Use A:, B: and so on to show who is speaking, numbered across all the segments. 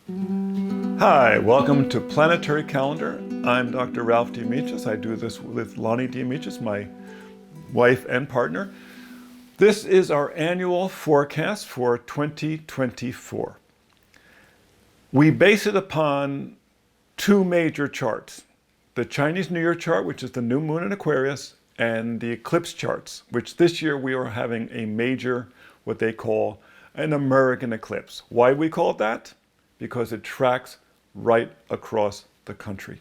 A: Hi, welcome to Planetary Calendar. I'm Dr. Ralph Diomichis. I do this with Lonnie Diomichis, my wife and partner. This is our annual forecast for 2024. We base it upon two major charts. The Chinese New Year chart, which is the new moon in Aquarius, and the eclipse charts, which this year we are having a major, what they call an American eclipse. Why do we call it that? Because it tracks right across the country.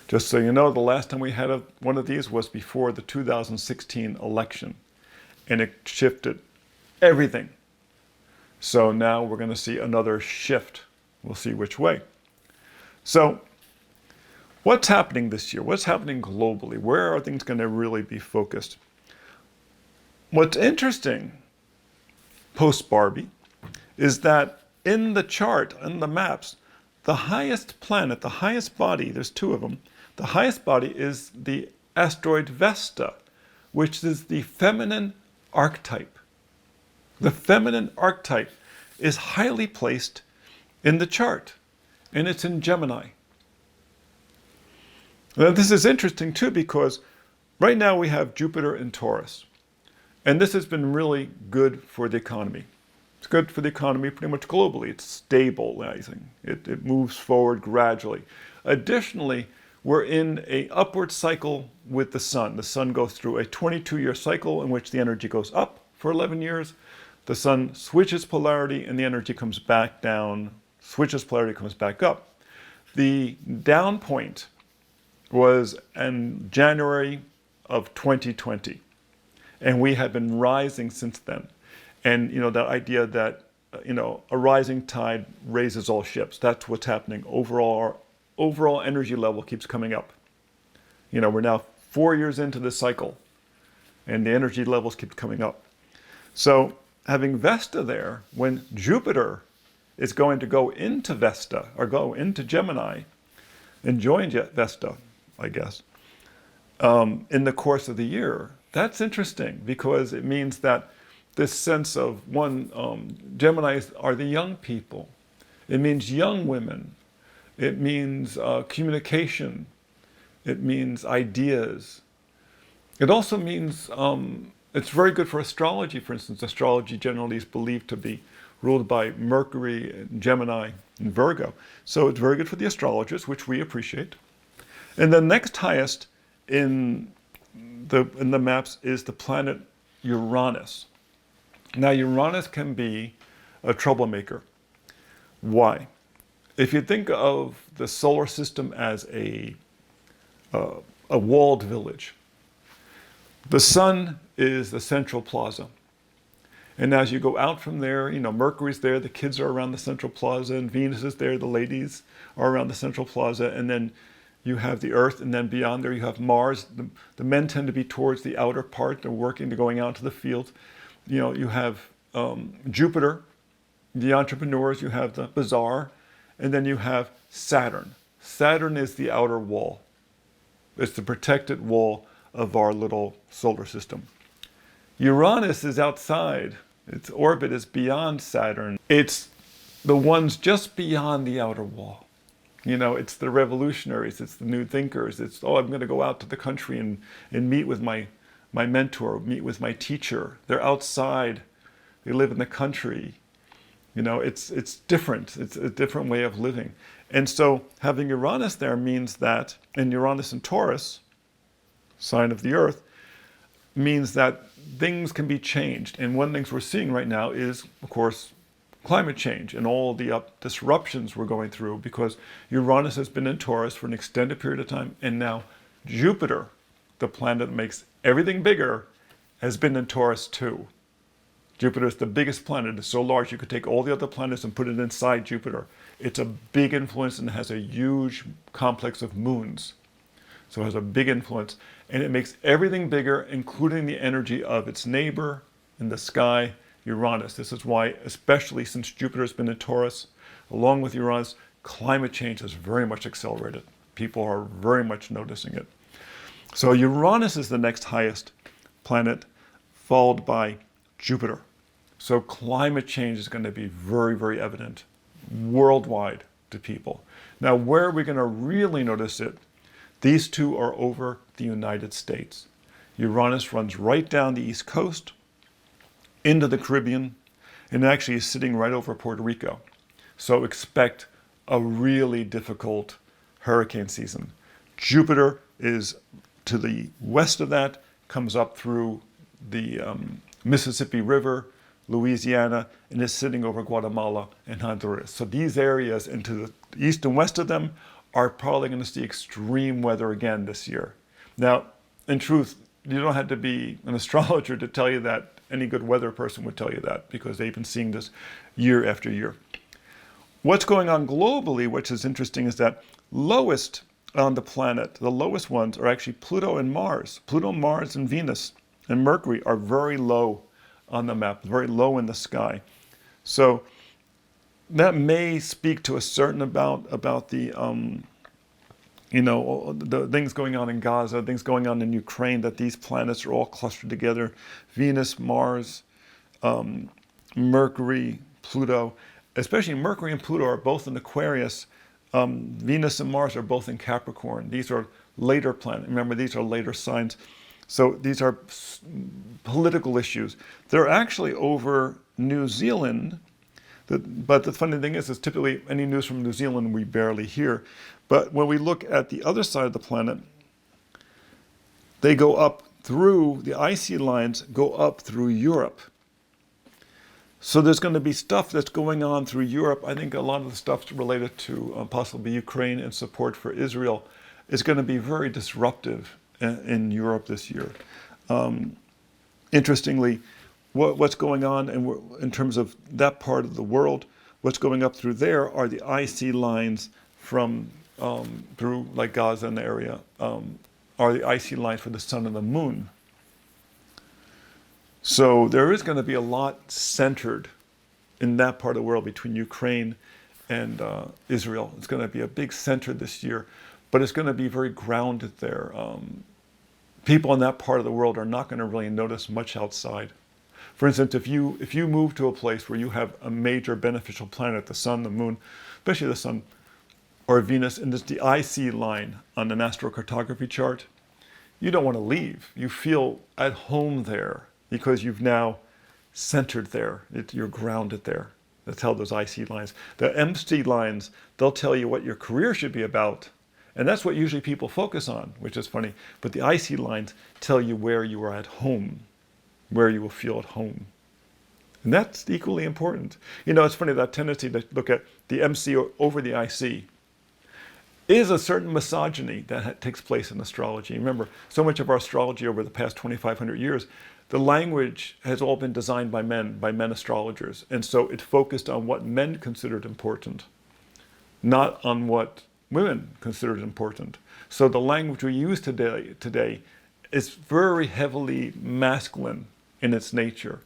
A: Just so you know, the last time we had one of these was before the 2016 election, and it shifted everything. So now we're going to see another shift. We'll see which way. So what's happening this year? What's happening globally? Where are things going to really be focused? What's interesting post-Barbie is that in the chart, in the maps, the highest planet, the highest body, there's two of them, the highest body is the asteroid Vesta, which is the feminine archetype. The feminine archetype is highly placed in the chart, and it's in Gemini. Now, this is interesting too because right now we have Jupiter in Taurus, and this has been really good for the economy. It's good for the economy pretty much globally. It's stabilizing. It moves forward gradually. Additionally, we're in an upward cycle with the sun. The sun goes through a 22-year cycle in which the energy goes up for 11 years. The sun switches polarity and the energy comes back down, switches polarity, comes back up. The down point was in January of 2020, and we have been rising since then. And the idea that a rising tide raises all ships. That's what's happening. Our overall energy level keeps coming up. We're now 4 years into this cycle, and the energy levels keep coming up. So having Vesta there, when Jupiter is going to go into Vesta or go into Gemini and join Vesta, I guess, in the course of the year, that's interesting because it means that this sense of Geminis are the young people. It means young women. It means communication. It means ideas. It also means it's very good for astrology. For instance, astrology generally is believed to be ruled by Mercury, Gemini, and Virgo. So it's very good for the astrologers, which we appreciate. And the next highest in the maps is the planet Uranus. Now, Uranus can be a troublemaker. Why? If you think of the solar system as a walled village, the sun is the central plaza. And as you go out from there, Mercury's there, the kids are around the central plaza, and Venus is there, the ladies are around the central plaza, and then you have the Earth, and then beyond there you have Mars. The men tend to be towards the outer part, they're working, they're going out to the field. You have Jupiter, the entrepreneurs, you have the bazaar, and then you have Saturn. Saturn is the outer wall. It's the protected wall of our little solar system. Uranus is outside. Its orbit is beyond Saturn. It's the ones just beyond the outer wall. It's the revolutionaries, it's the new thinkers. It's, I'm going to go out to the country and meet with my mentor, meet with my teacher. They're outside. They live in the country. It's different. It's a different way of living. And so having Uranus there means that, and Uranus in Taurus, sign of the Earth, means that things can be changed. And one of the things we're seeing right now is, of course, climate change and all the disruptions we're going through because Uranus has been in Taurus for an extended period of time, and now Jupiter, the planet that makes everything bigger, has been in Taurus too. Jupiter is the biggest planet. It's so large you could take all the other planets and put it inside Jupiter. It's a big influence and has a huge complex of moons. So it has a big influence, and it makes everything bigger, including the energy of its neighbor in the sky, Uranus. This is why, especially since Jupiter has been in Taurus, along with Uranus, climate change has very much accelerated. People are very much noticing it. So Uranus is the next highest planet, followed by Jupiter. So climate change is going to be very, very evident worldwide to people. Now, where are we going to really notice it? These two are over the United States. Uranus runs right down the East Coast into the Caribbean and actually is sitting right over Puerto Rico. So expect a really difficult hurricane season. Jupiter is to the west of that, comes up through the Mississippi River, Louisiana, and is sitting over Guatemala and Honduras. So these areas into the east and west of them are probably going to see extreme weather again this year. Now, in truth, you don't have to be an astrologer to tell you that. Any good weather person would tell you that, because they've been seeing this year after year. What's going on globally, which is interesting, is that lowest on the planet, the lowest ones are actually Pluto and Mars. Pluto, Mars, and Venus and Mercury are very low on the map, very low in the sky. So that may speak to a certain about the the things going on in Gaza, things going on in Ukraine, that these planets are all clustered together. Venus, Mars, Mercury, Pluto. Especially Mercury and Pluto are both in Aquarius. Venus and Mars are both in Capricorn. These are later planets. Remember, these are later signs. So these are political issues. They're actually over New Zealand. But the funny thing is typically any news from New Zealand we barely hear. But when we look at the other side of the planet, they go up through, the icy lines go up through Europe. So there's going to be stuff that's going on through Europe. I think a lot of the stuff related to possibly Ukraine and support for Israel is going to be very disruptive in Europe this year. Interestingly, what's going on in terms of that part of the world, what's going up through there are the icy lines from through like Gaza and the area, are the icy lines for the sun and the moon. So there is going to be a lot centered in that part of the world between Ukraine and Israel. It's going to be a big center this year, but it's going to be very grounded there. People in that part of the world are not going to really notice much outside. For instance, if you move to a place where you have a major beneficial planet, the sun, the moon, especially the sun or Venus, and there's the IC line on an astrocartography chart, you don't want to leave. You feel at home there because you've now centered there. You're grounded there. That's how those IC lines. The MC lines, they'll tell you what your career should be about. And that's what usually people focus on, which is funny. But the IC lines tell you where you are at home, where you will feel at home. And that's equally important. You know, it's funny, that tendency to look at the MC over the IC is a certain misogyny that takes place in astrology. Remember, so much of our astrology over the past 2,500 years, the language has all been designed by men astrologers. And so it focused on what men considered important, not on what women considered important. So the language we use today is very heavily masculine in its nature.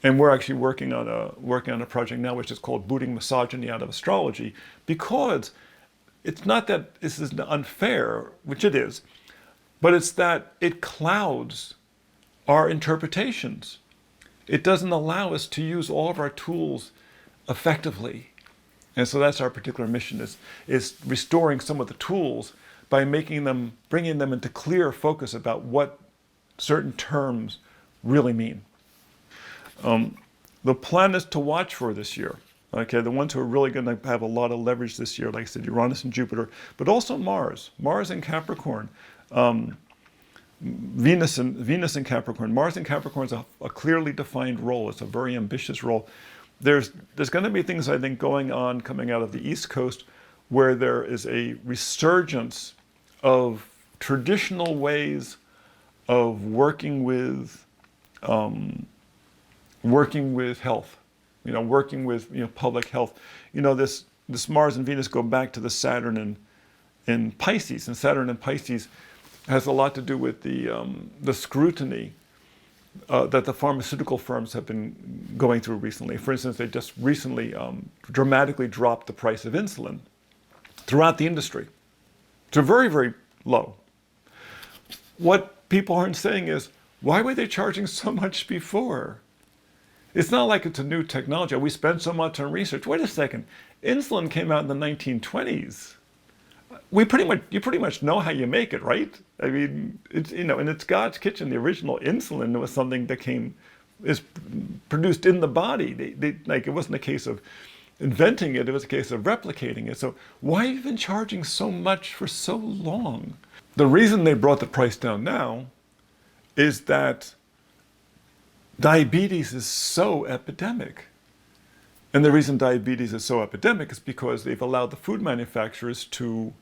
A: And we're actually working on a project now which is called Booting Misogyny Out of Astrology, because it's not that this is unfair, which it is, but it's that it clouds our interpretations. It doesn't allow us to use all of our tools effectively. And so that's our particular mission, is restoring some of the tools by bringing them into clear focus about what certain terms really mean. The planets to watch for this year, okay, the ones who are really going to have a lot of leverage this year, like I said, Uranus and Jupiter, but also Mars in Capricorn, Venus in Capricorn. Mars in Capricorn is a clearly defined role. It's a very ambitious role. There's going to be things, I think, going on coming out of the East Coast where there is a resurgence of traditional ways of working with health, working with public health. This Mars and Venus go back to the Saturn in Pisces, and Saturn in Pisces has a lot to do with the scrutiny that the pharmaceutical firms have been going through recently. For instance, they just recently dramatically dropped the price of insulin throughout the industry to very, very low. What people aren't saying is, why were they charging so much before? It's not like it's a new technology. We spend so much on research. Wait a second. Insulin came out in the 1920s. You pretty much know how you make it, right? I mean, it's, and it's God's kitchen. The original insulin was something that is produced in the body. Like, it wasn't a case of inventing it. It was a case of replicating it. So why have you been charging so much for so long? The reason they brought the price down now is that diabetes is so epidemic. And the reason diabetes is so epidemic is because they've allowed the food manufacturers to,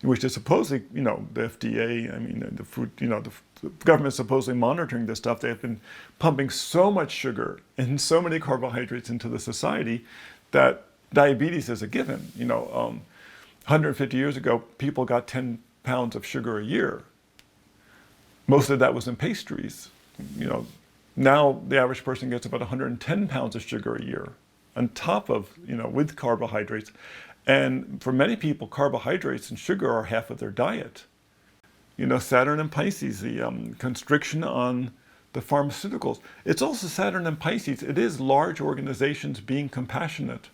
A: which is supposedly, the FDA, I mean, the food, the government's supposedly monitoring this stuff. They've been pumping so much sugar and so many carbohydrates into the society that diabetes is a given. 150 years ago, people got 10 pounds of sugar a year. Most of that was in pastries. Now the average person gets about 110 pounds of sugar a year on top of, with carbohydrates. And for many people, carbohydrates and sugar are half of their diet. Saturn and Pisces, the constriction on the pharmaceuticals. It's also Saturn and Pisces. It is large organizations being compassionate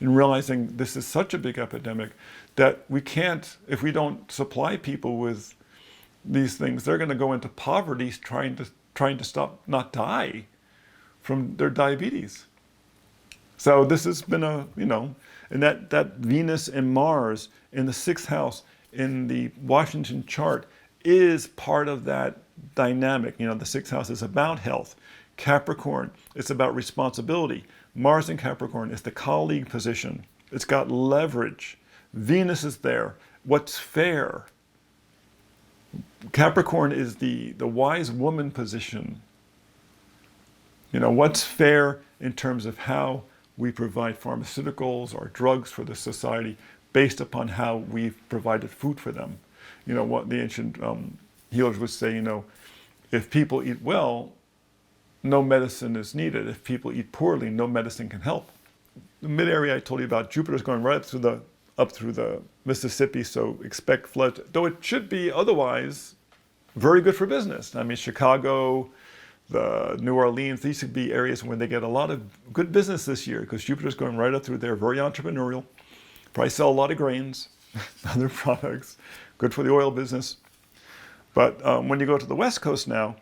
A: and realizing this is such a big epidemic that we can't, if we don't supply people with these things, they're going to go into poverty trying to stop, not die from their diabetes. So this has been and that Venus and Mars in the 6th house in the Washington chart is part of that dynamic. The 6th house is about health. Capricorn, it's about responsibility. Mars in Capricorn is the colleague position. It's got leverage. Venus is there. What's fair? Capricorn is the wise woman position. What's fair in terms of how we provide pharmaceuticals or drugs for the society based upon how we've provided food for them. What the ancient healers would say, if people eat well, no medicine is needed. If people eat poorly, no medicine can help. The mid area I told you about, Jupiter's going right up through the Mississippi, so expect floods, though it should be otherwise very good for business. I mean, Chicago, the New Orleans, these should be areas where they get a lot of good business this year because Jupiter's going right up through there, very entrepreneurial. Probably sell a lot of grains, other products, good for the oil business. But when you go to the West Coast now,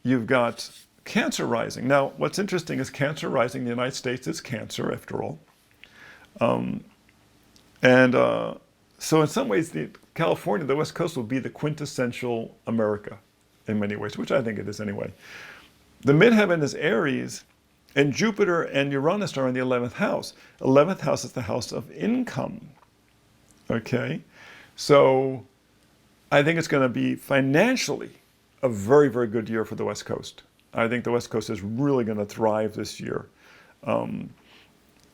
A: you've got Cancer rising. Now, what's interesting is Cancer rising. The United States is Cancer, after all. So in some ways, California, the West Coast, will be the quintessential America in many ways, which I think it is anyway. The midheaven is Aries, and Jupiter and Uranus are in the 11th house. 11th house is the house of income. Okay? So I think it's going to be financially a very, very good year for the West Coast. I think the West Coast is really going to thrive this year.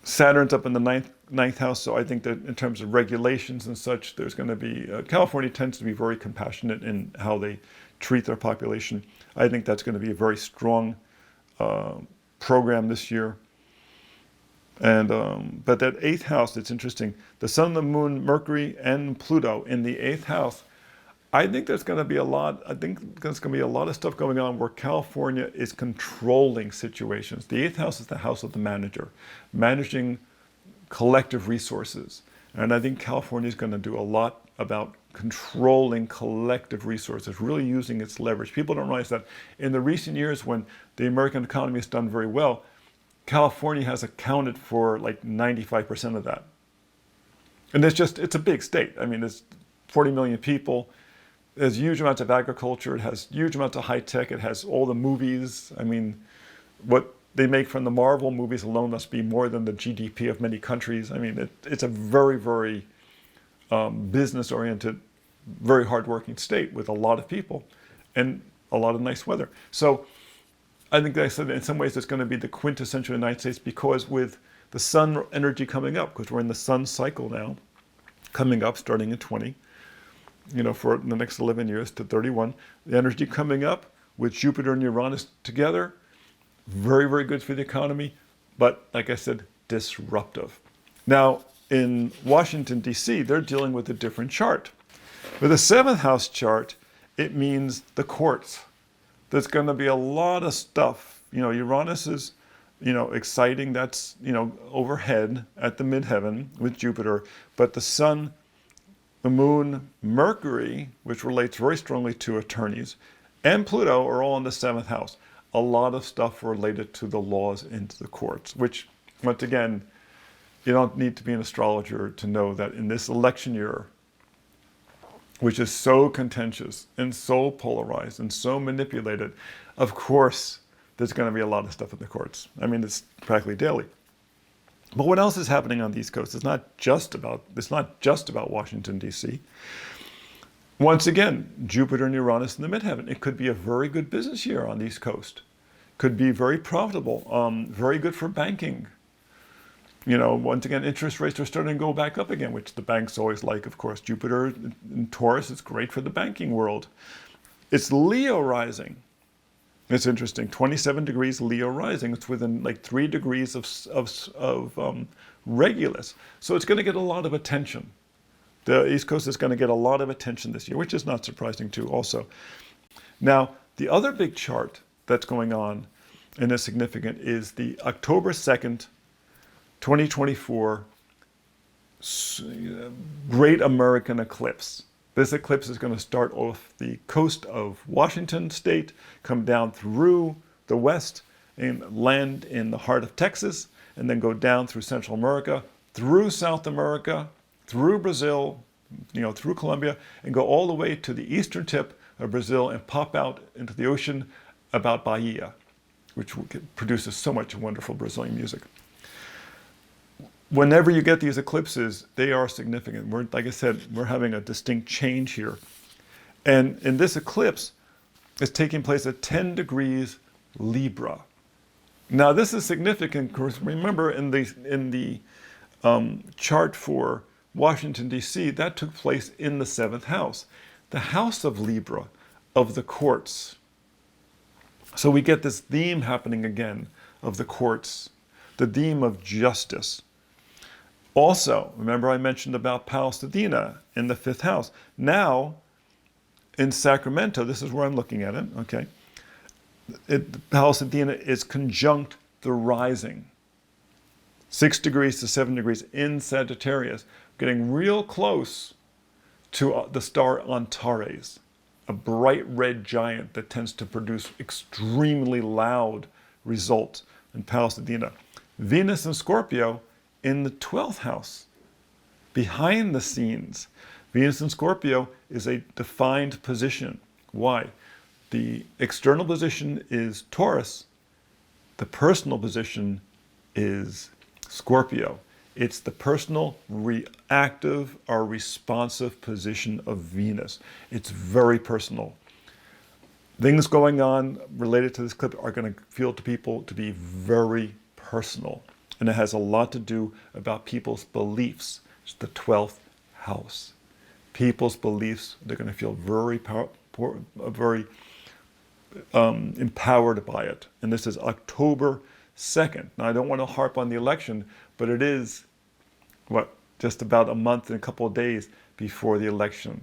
A: Saturn's up in the ninth house, so I think that in terms of regulations and such, there's going to be, California tends to be very compassionate in how they treat their population. I think that's going to be a very strong program this year. And but that 8th house, it's interesting. The Sun, the Moon, Mercury, and Pluto in the 8th house. I think there's going to be a lot. I think there's going to be a lot of stuff going on where California is controlling situations. The 8th house is the house of the manager, managing collective resources. And I think California is going to do a lot about controlling collective resources, really using its leverage. People don't realize that in the recent years when the American economy has done very well, California has accounted for like 95% of that. And it's a big state. I mean, there's 40 million people. There's huge amounts of agriculture. It has huge amounts of high tech. It has all the movies. I mean, what they make from the Marvel movies alone must be more than the GDP of many countries. I mean, it's a very, very business-oriented, very hardworking state with a lot of people and a lot of nice weather. So I think that I said in some ways it's going to be the quintessential United States because with the sun energy coming up, because we're in the sun cycle now, coming up starting in 20, for the next 11 years to 31, the energy coming up with Jupiter and Uranus together, very, very good for the economy, but like I said, disruptive. Now, in Washington, D.C., they're dealing with a different chart. With a 7th house chart, it means the courts. There's going to be a lot of stuff. Uranus is exciting. That's, overhead at the midheaven with Jupiter. But the sun, the moon, Mercury, which relates very strongly to attorneys, and Pluto are all in the 7th house. A lot of stuff related to the laws into the courts, which, once again, you don't need to be an astrologer to know that in this election year, which is so contentious and so polarized and so manipulated, of course, there's going to be a lot of stuff in the courts. I mean, it's practically daily. But what else is happening on the East Coast? It's not just about Washington, D.C. Once again, Jupiter and Uranus in the midheaven. It could be a very good business year on the East Coast. Could be very profitable, very good for banking. Once again, interest rates are starting to go back up again, which the banks always like, of course. Jupiter in Taurus is great for the banking world. It's Leo rising. It's interesting. 27 degrees Leo rising. It's within like 3 degrees of Regulus. So it's going to get a lot of attention. The East Coast is going to get a lot of attention this year, which is not surprising too also. Now, the other big chart that's going on and is significant is the October 2nd, 2024 Great American Eclipse. This eclipse is going to start off the coast of Washington state, come down through the west and land in the heart of Texas, and then go down through Central America, through South America, through Brazil, through Colombia, and go all the way to the eastern tip of Brazil and pop out into the ocean about Bahia, which produces so much wonderful Brazilian music. Whenever you get these eclipses, they are significant. Like I said, we're having a distinct change here. And in this eclipse, it's taking place at 10 degrees Libra. Now, this is significant because remember in the chart for Washington, D.C., that took place in the 7th house, the house of Libra, of the courts. So we get this theme happening again of the courts, the theme of justice. Also, remember I mentioned about Pallas Athena in the 5th house. Now, in Sacramento, this is where I'm looking at it, okay? Pallas Athena is conjunct the rising. 6 degrees to 7 degrees in Sagittarius, getting real close to the star Antares, a bright red giant that tends to produce extremely loud results in Pallas Athena. Venus in Scorpio in the 12th house, behind the scenes. Venus in Scorpio is a defined position. Why? The external position is Taurus. The personal position is Scorpio. It's the personal, reactive, or responsive position of Venus. It's very personal. Things going on related to this eclipse are going to feel to people to be very personal. And it has a lot to do about people's beliefs. It's the 12th house. People's beliefs, they're going to feel very empowered by it. And this is October 2nd. Now, I don't want to harp on the election, but it is, just about a month and a couple of days before the election.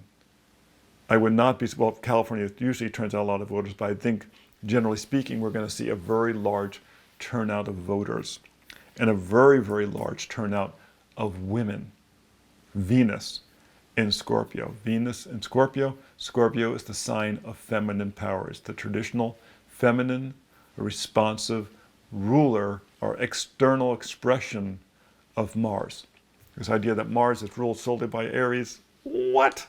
A: I would not be, California usually turns out a lot of voters, but I think, generally speaking, we're going to see a very large turnout of voters. And a very, very large turnout of women. Venus in Scorpio. Venus in Scorpio. Scorpio is the sign of feminine power. It's the traditional feminine, responsive ruler or external expression of Mars. This idea that Mars is ruled solely by Aries. What?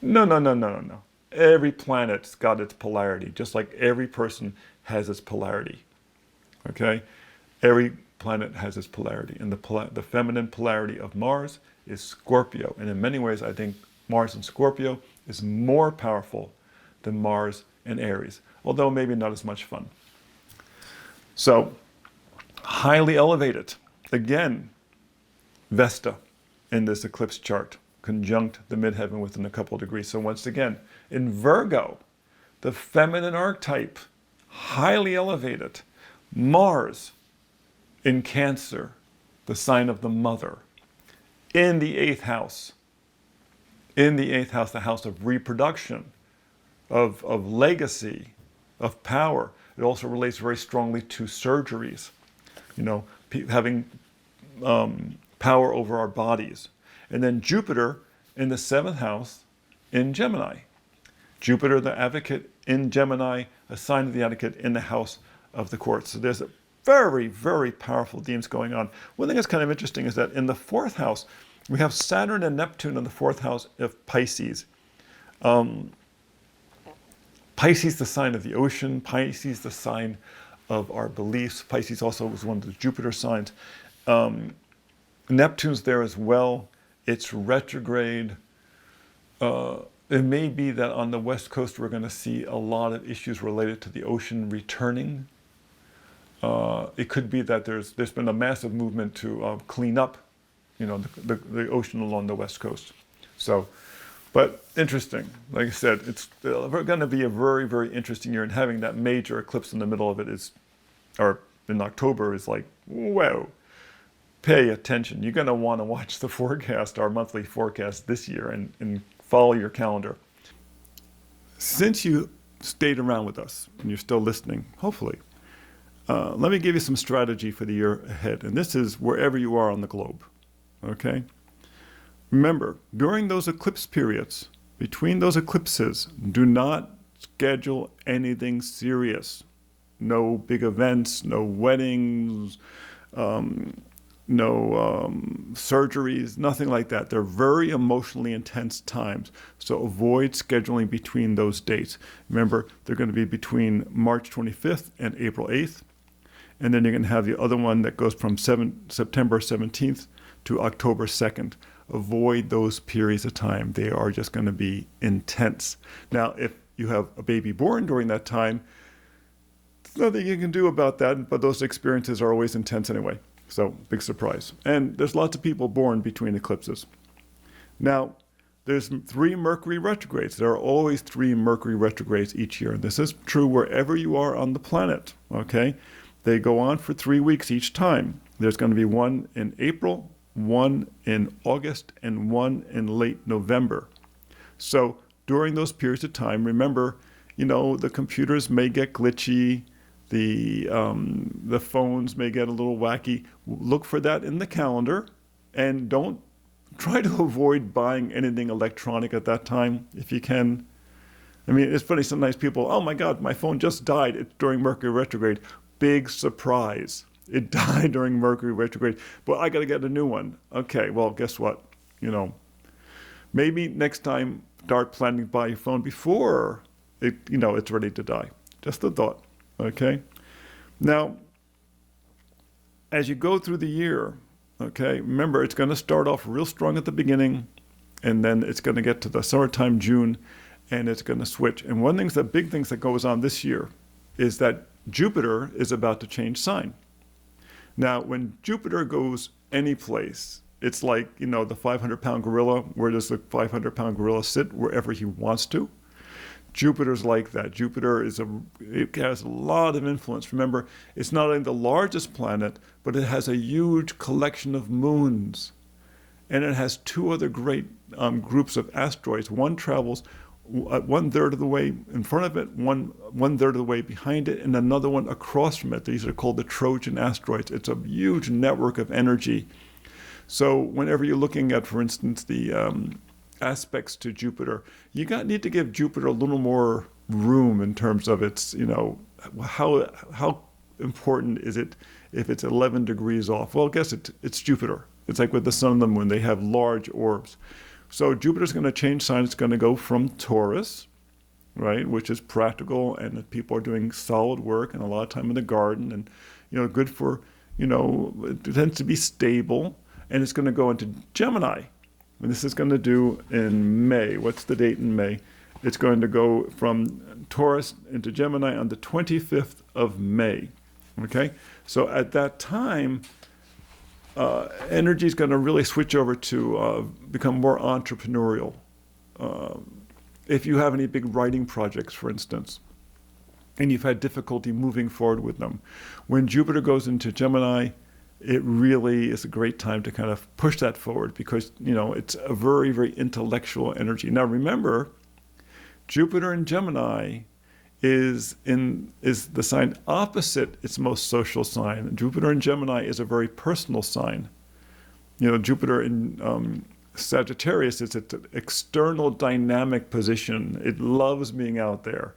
A: No. Every planet's got its polarity, just like every person has its polarity. Okay? Every planet has its polarity, and the feminine polarity of Mars is Scorpio. And in many ways, I think Mars in Scorpio is more powerful than Mars in Aries, although maybe not as much fun. So, highly elevated. Again, Vesta in this eclipse chart, conjunct the midheaven within a couple of degrees. So once again, in Virgo, the feminine archetype, highly elevated. Mars in Cancer, the sign of the mother, in the 8th house. In the 8th house, the house of reproduction, of legacy, of power. It also relates very strongly to surgeries, having power over our bodies. And then Jupiter in the seventh house in Gemini. Jupiter, the advocate in Gemini, a sign of the advocate in the house of the court. So there's a very, very powerful themes going on. One thing that's kind of interesting is that in the fourth house, we have Saturn and Neptune in the fourth house of Pisces. Pisces, the sign of the ocean. Pisces, the sign of our beliefs. Pisces also was one of the Jupiter signs. Neptune's there as well. It's retrograde. It may be that on the West Coast we're going to see a lot of issues related to the ocean returning. It could be that there's been a massive movement to clean up, the ocean along the West Coast. So, but interesting. Like I said, it's going to be a very, very interesting year, and having that major eclipse in the middle of it or in October is like, whoa. Pay attention. You're going to want to watch the forecast, our monthly forecast this year, and follow your calendar. Since you stayed around with us and you're still listening, hopefully, let me give you some strategy for the year ahead. And this is wherever you are on the globe. Okay? Remember, during those eclipse periods, between those eclipses, do not schedule anything serious. No big events, no weddings, no surgeries, nothing like that. They're very emotionally intense times. So avoid scheduling between those dates. Remember, they're going to be between March 25th and April 8th. And then you're going to have the other one that goes from September 17th to October 2nd. Avoid those periods of time. They are just going to be intense. Now, if you have a baby born during that time, there's nothing you can do about that, but those experiences are always intense anyway. So, big surprise. And there's lots of people born between eclipses. Now, there's 3 Mercury retrogrades. There are always 3 Mercury retrogrades each year. And this is true wherever you are on the planet, okay? They go on for 3 weeks each time. There's going to be one in April, one in August, and one in late November. So, during those periods of time, remember, the computers may get glitchy. The phones may get a little wacky. Look for that in the calendar, and don't try to avoid buying anything electronic at that time if you can. I mean, it's funny, sometimes people, oh my God, my phone just died. It's during Mercury retrograde. Big surprise. It died during Mercury retrograde, but I got to get a new one. Okay, well, guess what? Maybe next time start planning to buy your phone before it's ready to die. Just a thought. Okay. Now, as you go through the year, okay, remember it's going to start off real strong at the beginning, and then it's going to get to the summertime, June, and it's going to switch. And one of the big things that goes on this year is that Jupiter is about to change sign. Now, when Jupiter goes any place, it's like, the 500-pound gorilla. Where does the 500-pound gorilla sit? Wherever he wants to. Jupiter's like that. Jupiter it has a lot of influence. Remember, it's not only the largest planet, but it has a huge collection of moons. And it has 2 other great groups of asteroids. One travels 1/3 of the way in front of it, one-third of the way behind it, and another one across from it. These are called the Trojan asteroids. It's a huge network of energy. So whenever you're looking at, for instance, the aspects to Jupiter, you need to give Jupiter a little more room in terms of its, how important is it if it's 11 degrees off? Well, I guess it's Jupiter. It's like with the sun and the moon. They have large orbs. So Jupiter's going to change sign. It's going to go from Taurus, right, which is practical, and people are doing solid work and a lot of time in the garden, and good for, it tends to be stable, and it's going to go into Gemini. And this is going to do in May. What's the date in May? It's going to go from Taurus into Gemini on the 25th of May. Okay? So at that time, energy is going to really switch over to become more entrepreneurial. If you have any big writing projects, for instance, and you've had difficulty moving forward with them, when Jupiter goes into Gemini, it really is a great time to kind of push that forward because, it's a very, very intellectual energy. Now, remember, Jupiter in Gemini is the sign opposite its most social sign. Jupiter in Gemini is a very personal sign. You know, Jupiter in Sagittarius is an external dynamic position. It loves being out there.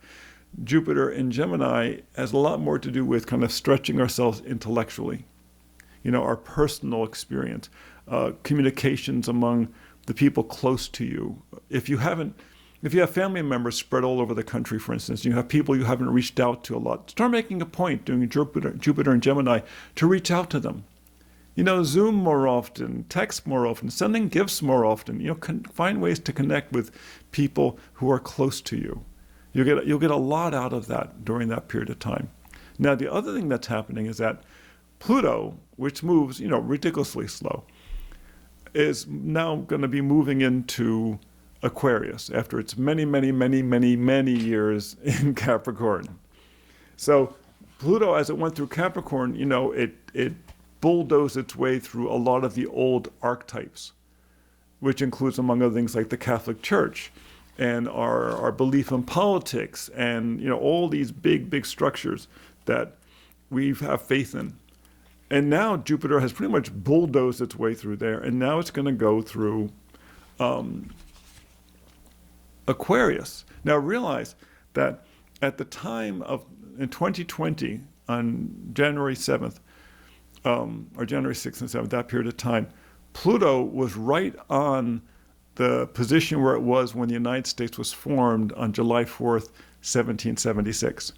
A: Jupiter in Gemini has a lot more to do with kind of stretching ourselves intellectually. You know, our personal experience, communications among the people close to you. If you have family members spread all over the country, for instance, you have people you haven't reached out to a lot, start making a point during Jupiter and Gemini to reach out to them. You know, Zoom more often, text more often, sending gifts more often. You know, find ways to connect with people who are close to you. You'll get a lot out of that during that period of time. Now, the other thing that's happening is that Pluto, which moves, you know, ridiculously slow, is now going to be moving into Aquarius after its many, many, many, many, many years in Capricorn. So Pluto, as it went through Capricorn, you know, it bulldozed its way through a lot of the old archetypes, which includes, among other things, like the Catholic Church and our belief in politics and, you know, all these big structures that we have faith in. And now Jupiter has pretty much bulldozed its way through there, and now it's going to go through Aquarius. Now realize that at the time in 2020, on January 7th, or January 6th and 7th, that period of time, Pluto was right on the position where it was when the United States was formed on July 4th, 1776.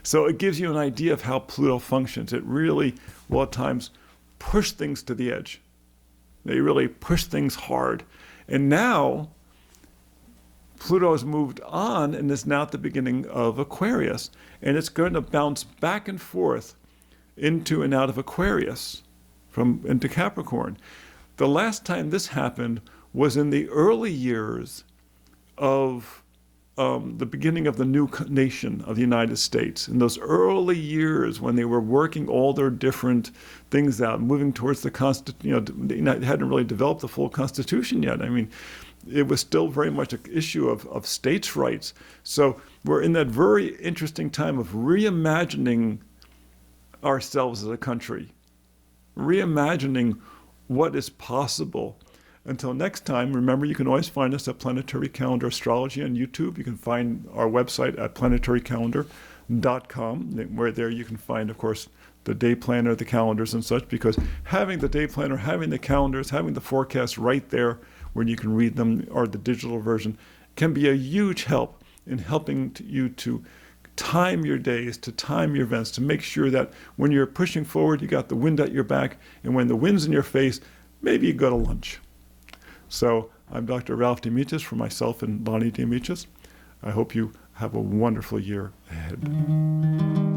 A: So it gives you an idea of how Pluto functions. It really will at times push things to the edge. They really push things hard. And now Pluto has moved on and is now at the beginning of Aquarius. And it's going to bounce back and forth into and out of Aquarius, into Capricorn. The last time this happened was in the early years of the beginning of the new nation of the United States. In those early years when they were working all their different things out, moving towards the Constitution, you know, they hadn't really developed the full Constitution yet. I mean, it was still very much an issue of states' rights. So we're in that very interesting time of reimagining ourselves as a country, reimagining what is possible. Until next time, remember, you can always find us at Planetary Calendar Astrology on YouTube. You can find our website at planetarycalendar.com, where there you can find, of course, the day planner, the calendars and such, because having the day planner, having the calendars, having the forecasts right there where you can read them, or the digital version, can be a huge help in helping you to time your days, to time your events, to make sure that when you're pushing forward, you got the wind at your back, and when the wind's in your face, maybe you go to lunch. So I'm Dr. Ralph Dimitrius for myself and Bonnie Dimitrius. I hope you have a wonderful year ahead.